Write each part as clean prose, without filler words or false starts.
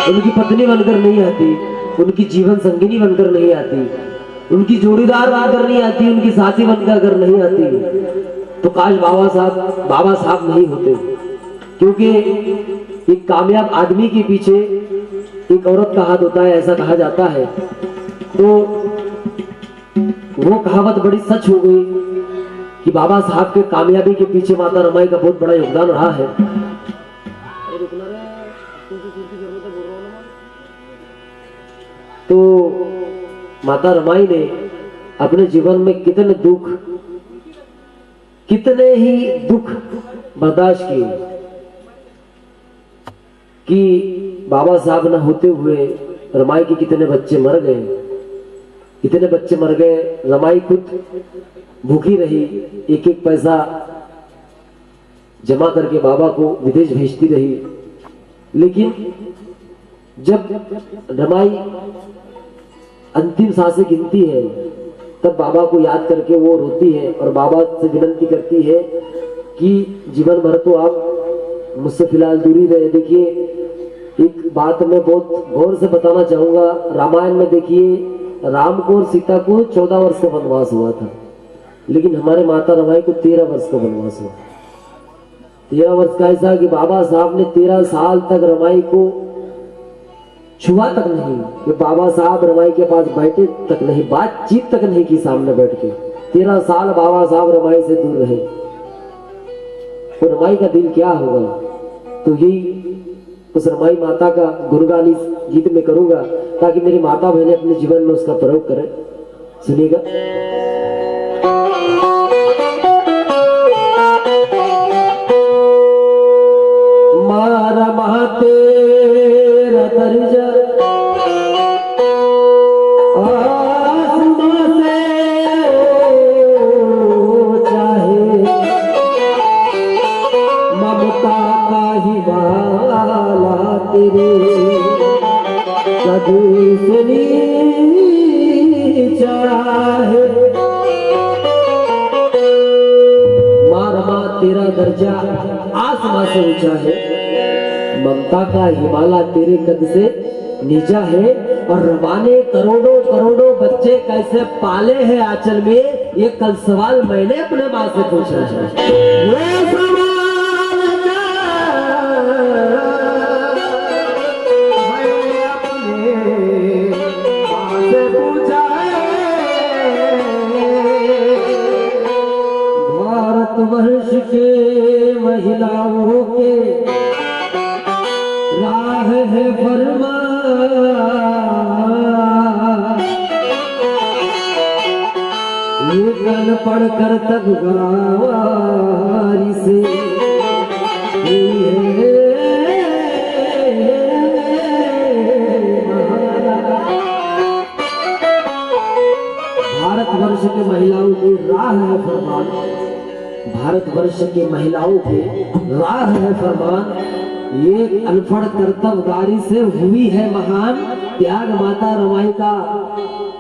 उनकी पत्नी बनकर नहीं आती, उनकी जीवन संगिनी बनकर नहीं आती, उनकी जोड़ीदार बनकर नहीं आती, उनकी साथी बनकर अगर नहीं आती तो काश बाबा साहब नहीं होते। क्योंकि एक कामयाब आदमी के पीछे एक औरत का हाथ होता है, ऐसा कहा जाता है। तो वो कहावत बड़ी सच हो गई कि बाबा साहब के कामयाबी के पीछे माता रमाई का बहुत बड़ा योगदान रहा है। तो माता रमाई ने अपने जीवन में कितने ही दुख बर्दाश्त किए कि बाबा साहब न होते हुए रमाई के कितने बच्चे मर गए। रमाई खुद भूखी रही, एक एक पैसा जमा करके बाबा को विदेश भेजती रही। लेकिन जब रमाई अंतिम सांसें गिनती है तब बाबा को याद करके वो रोती है और बाबा से विनती करती है कि जीवन भर तो आप मुझसे फिलहाल दूरी रहे। देखिए, एक बात मैं बहुत गौर से बताना चाहूंगा। रामायण में देखिए, राम को और सीता को 14 वर्ष का वनवास हुआ था, लेकिन हमारे माता रमाई को 13 वर्ष का वनवास हुआ। 13 वर्ष का ऐसा कि बाबा साहब ने 13 साल तक रमाई को छुआ तक नहीं, कि बाबा साहब रमाई के पास बैठे तक नहीं, बातचीत तक नहीं की सामने बैठ के। 13 साल बाबा साहब रमाई से दूर रहे। तो रमाई का दिल क्या होगा? तो यही उस रमाई माता का गुणगान इस गीत में करूंगा ताकि मेरी माता बहनें अपने जीवन में उसका प्रयोग करें। सुनिएगा। मारा महाते दर्जा आसमां से चाहे ममता का हिमाला तेरे कभी से नीचा है। मारमा तेरा दर्जा आसमां से ऊंचा है, ममता का हिमालय तेरे कद से नीचा है। और रवा ने करोड़ों करोड़ों बच्चे कैसे पाले हैं आंचल में, ये कल सवाल मैंने अपने माँ से पूछा है। वो सवाल मैंने अपने माँ से पूछा है। भारतवर्ष के महिलाओं के राह है फरमान, ये कल पढ़कर तब गावारी से भारतवर्ष के महिलाओं की राह है फरमान, भारतवर्ष की महिलाओं की राह है फरमान। ये अनफड़ कर्तव्यगारी से हुई है महान, त्याग माता रमाई का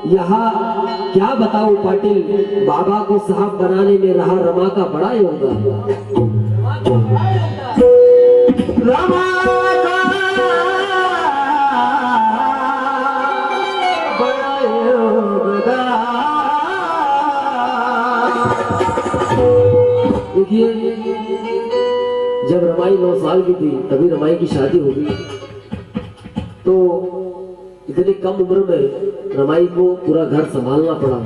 यहाँ क्या बताऊं पाटिल। बाबा को साहब बनाने में रहा रमा का बड़ा योगदान। रमा का बड़ा योगदान। देखिए, जब रमाई 9 साल की थी तभी रमाई की शादी हो गई। तो इतनी कम उम्र में रमाई को पूरा घर संभालना पड़ा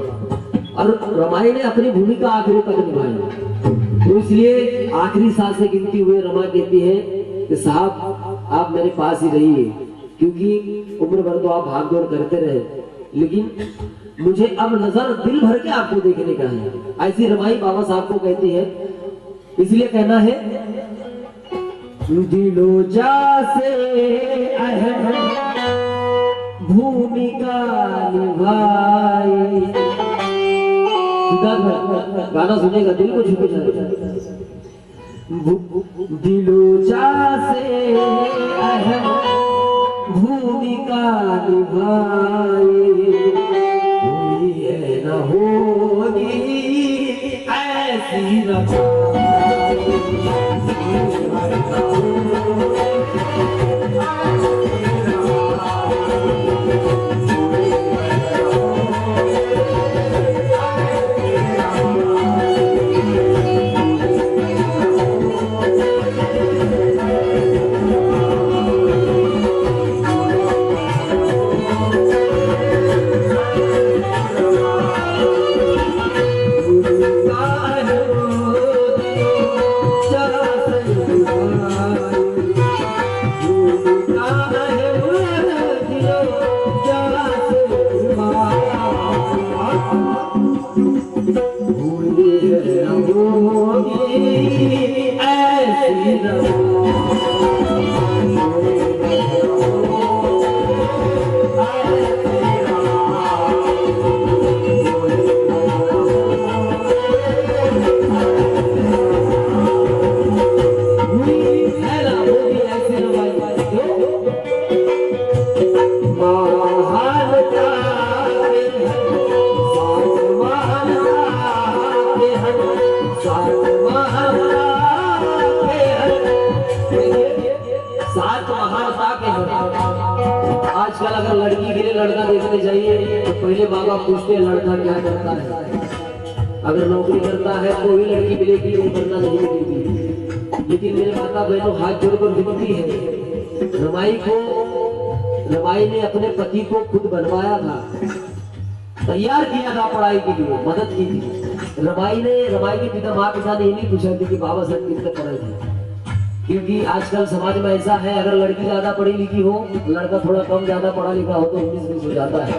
और रमाई ने अपनी भूमिका आखिरी तक निभाई। तो इसलिए आखिरी सांसें गिनती हुए रमा कहती है कि साहब आप मेरे पास ही रहिए, क्योंकि उम्र भर तो आप भाग दौड़ करते रहे, लेकिन मुझे अब नजर दिल भर के आपको देखने का है। ऐसी रमाई बाबा साहब को कहती है। इसलिए कहना है, दिलो जा से अहम भूमिका निभाई। गाना सुनेगा दिल को छू जाएगा। दिलो जा से अहम भूमिका निभाई, हुई है न होगी ऐसी रचना। आजकल अगर लड़की के लिए लड़का देखने जाइए तो पहले बाबा पूछते हैं लड़का क्या करता है। अगर नौकरी करता है तो ही लड़की मिलेगी, नहीं करना नहीं मिलेगी। लेकिन मेरे माता बहनों हाथ जोड़कर विनती है, रमाई ने अपने पति को खुद बनवाया था, तैयार किया था पढ़ाई के लिए, मदद की थी। रमाई के पिता माँ के साथ ये नहीं पूछा थी कि बाबा साहब कितने पढ़े थे, क्योंकि आजकल समाज में ऐसा है अगर लड़की ज्यादा पढ़ी लिखी हो, लड़का थोड़ा कम ज्यादा पढ़ा लिखा हो तो 19-20 हो जाता है।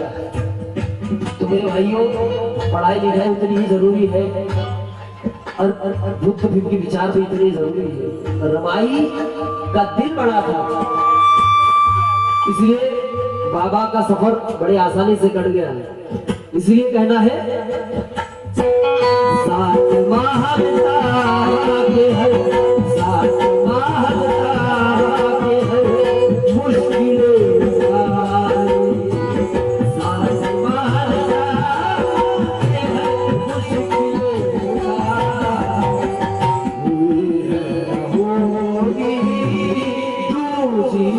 तो मेरे भाइयों, पढ़ाई लिखाई उतनी ही जरूरी है और बुद्ध की विचार भी इतनी जरूरी है। रमाई का दिल बड़ा था, इसलिए बाबा का सफर बड़े आसानी से कट गया है। इसलिए कहना है, सात माह के है, सात माह के है मुश्किलें, सात माह के है मुश्किलें, होगी दूसरी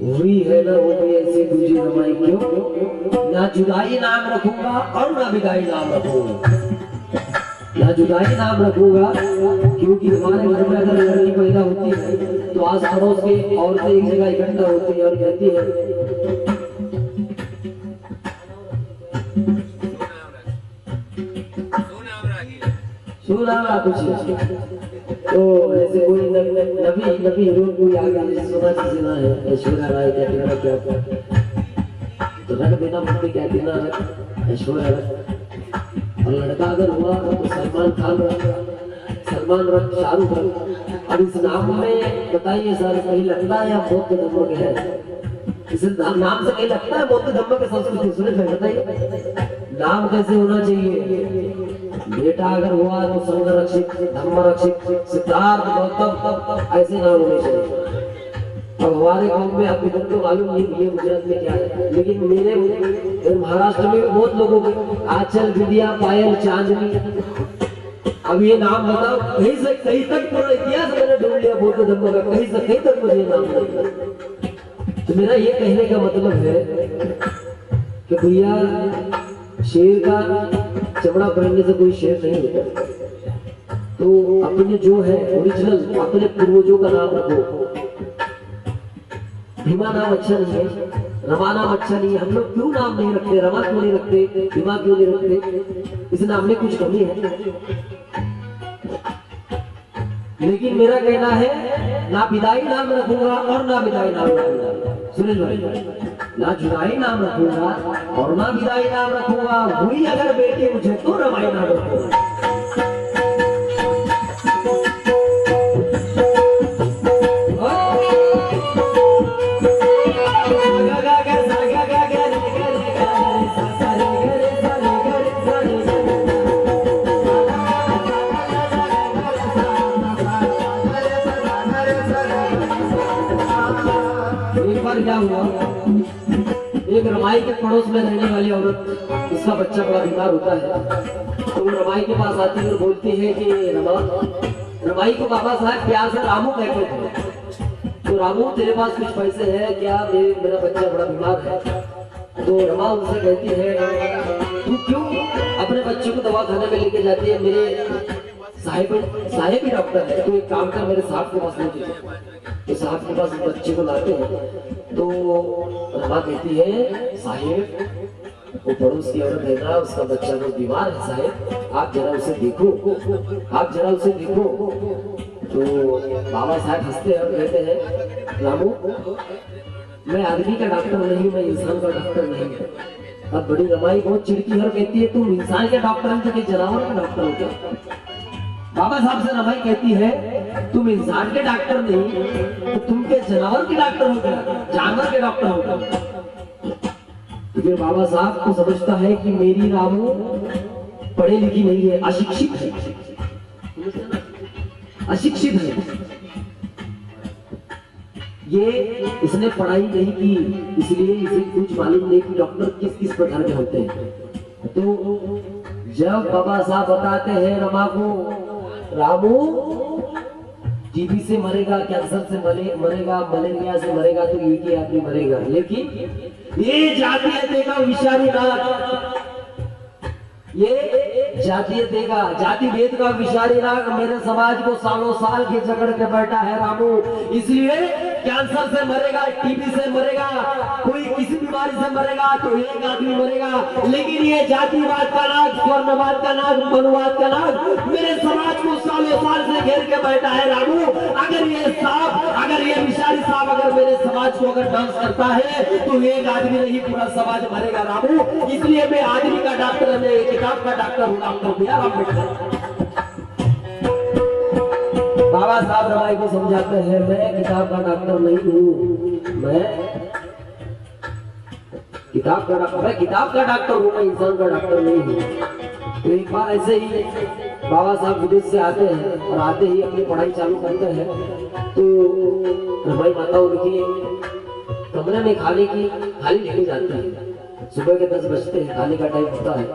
हुई है ना वो भी ऐसी दूसरी रमाई, क्यों ना जुदाई नाम रखूंगा और ना विदाई नाम रखूंगा, ना जुदाई नाम रखूंगा क्योंकि हमारे घर में अगर लड़की पैदा होती है तो आस पड़ोस की औरतें एक जगह इकट्ठा होती है और कहती है सुना कुछ तो ऐसे कोई नबी हीरो कोई आगे सुना सुना है ऐश्वर्या राय कैटरीना क्या तो रख देना मम्मी कैटरीना रख ऐश्वर्या रख। और लड़का अगर हुआ तो सलमान खान रख, सलमान रख, शाहरुख रख। अब इस नाम में बताइए सर कहीं लगता है या बहुत धम्म के है? इस नाम से कहीं लगता है बहुत धम्म के संस्कृति? सुरेश भाई बताइए नाम कैसे होना चाहिए? बेटा अगर हुआ तो संग रक्षित, धम्म रक्षित, सिद्धार्थ, गौतम, ऐसे नाम होने चाहिए। अब हमारे गांव में आपको तो मालूम नहीं ये गुजरात में क्या है, लेकिन मेरे महाराष्ट्र में बहुत लोगों को आंचल, विद्या, पायल, चांदनी। अब ये नाम बताओ कहीं तक पूरा इतिहास मैंने ढूंढ लिया बौद्ध धर्म का, कहीं से कहीं तक मुझे नाम नहीं। तो मेरा ये कहने का मतलब है कि भैया शेर का चमड़ा पहनने से कोई शेर नहीं होता। तो अपने जो है ओरिजिनल अपने पूर्वजों का नाम रखो। भीमा नाम अच्छा नहीं है, रमा नाम अच्छा नहीं है। हम लोग क्यों नाम नहीं रखते? रमा क्यों नहीं रखते? भीमा क्यों नहीं रखते? इस नाम में कुछ कमी है। लेकिन मेरा कहना है ना विदाई नाम रखूंगा और ना विदाई नाम रखूंगा। सुरेश भाई ना जुदाई नाम रखूंगा और ना विदाई नाम रखूंगा। हुई अगर बेटी मुझे तो रमाई नाम रखूंगा। क्या हुआ, एक रमाई के पड़ोस में रहने वाली औरत, उसका बच्चा बड़ा बीमार होता है। तो वो रमाई के पास आती है और बोलती है कि रमाई को बाबा साहब प्यार से रामू कहते थे। तो रामू तेरे पास कुछ पैसे हैं क्या? मेरा बच्चा बड़ा बीमार है। तो रमा उनसे कहती है तू क्यों अपने बच्चे को दवा खाने में लेके जाती है? मेरे साहेब ही डॉक्टर है, तो एक काम कर मेरे साहब के पास लेके जा। तो साहब के पास बच्चे को लाते हैं। तो रमा कहती है साहेब वो पड़ोस की औरत है ना, उसका बच्चा बहुत बीमार है साहेब, आप जरा उसे देखो, आप जरा उसे देखो। तो बाबा साहब हंसते हैं और कहते हैं रामू मैं आदमी का डॉक्टर नहीं, मैं इंसान का डॉक्टर नहीं। अब बड़ी रमाई बहुत चिड़की और कहती है तुम इंसान के डॉक्टर हैं तो जानवर का डॉक्टर हो क्या? बाबा साहब से रमाई कहती है तुम इंसान के डॉक्टर नहीं तो तुम के जानवर के डॉक्टर हो क्या? जानवर के डॉक्टर हो क्या? तो फिर बाबा साहब को समझता है कि मेरी रामू पढ़ी लिखी नहीं है, अशिक्षित है, अशिक्षित है। ये इसने पढ़ाई नहीं की इसलिए इसे कुछ मालूम नहीं कि डॉक्टर किस किस प्रकार के होते हैं। तो जब बाबा साहब बताते हैं रमा को रामू टीबी से मरेगा, कैंसर से मरेगा, मलेरिया से मरेगा, तो एक ही आदमी मरेगा, लेकिन ये जातीय का विषारी नाग, ये जातीय देगा जाति भेद का विषारी नाग मेरे समाज को सालों साल के जकड़ के बैठा है रामू। इसलिए कैंसर से मरेगा, टीबी से मरेगा, कोई किसी बीमारी से मरेगा तो एक आदमी मरेगा, लेकिन ये जातिवाद का नाग, स्वर्णवाद का नाग, मनुवाद का नाग मेरे समाज को सालों साल से घेर के बैठा है रामू। अगर ये सांप, अगर ये विषारी सांप अगर मेरे समाज को अगर डांस करता है तो एक आदमी नहीं पूरा समाज मरेगा रामू। इसलिए मैं आदमी का डॉक्टर नहीं, किताब का डॉक्टर हूँ, डॉक्टर बी आर अम्बेडकर। बाबा साहब रमाई को समझाते हैं मैं किताब का डॉक्टर नहीं हूँ, मैं किताब का डॉक्टर हूँ, मैं इंसान का डॉक्टर नहीं हूँ। तो एक बार ऐसे ही बाबा साहब विदेश से आते हैं और आते ही अपनी पढ़ाई चालू करते हैं। तो रमाई माता उनकी कमरे में खाने की थाली लेके जाती है। सुबह के 10 बजते हैं, खाने का टाइम होता है।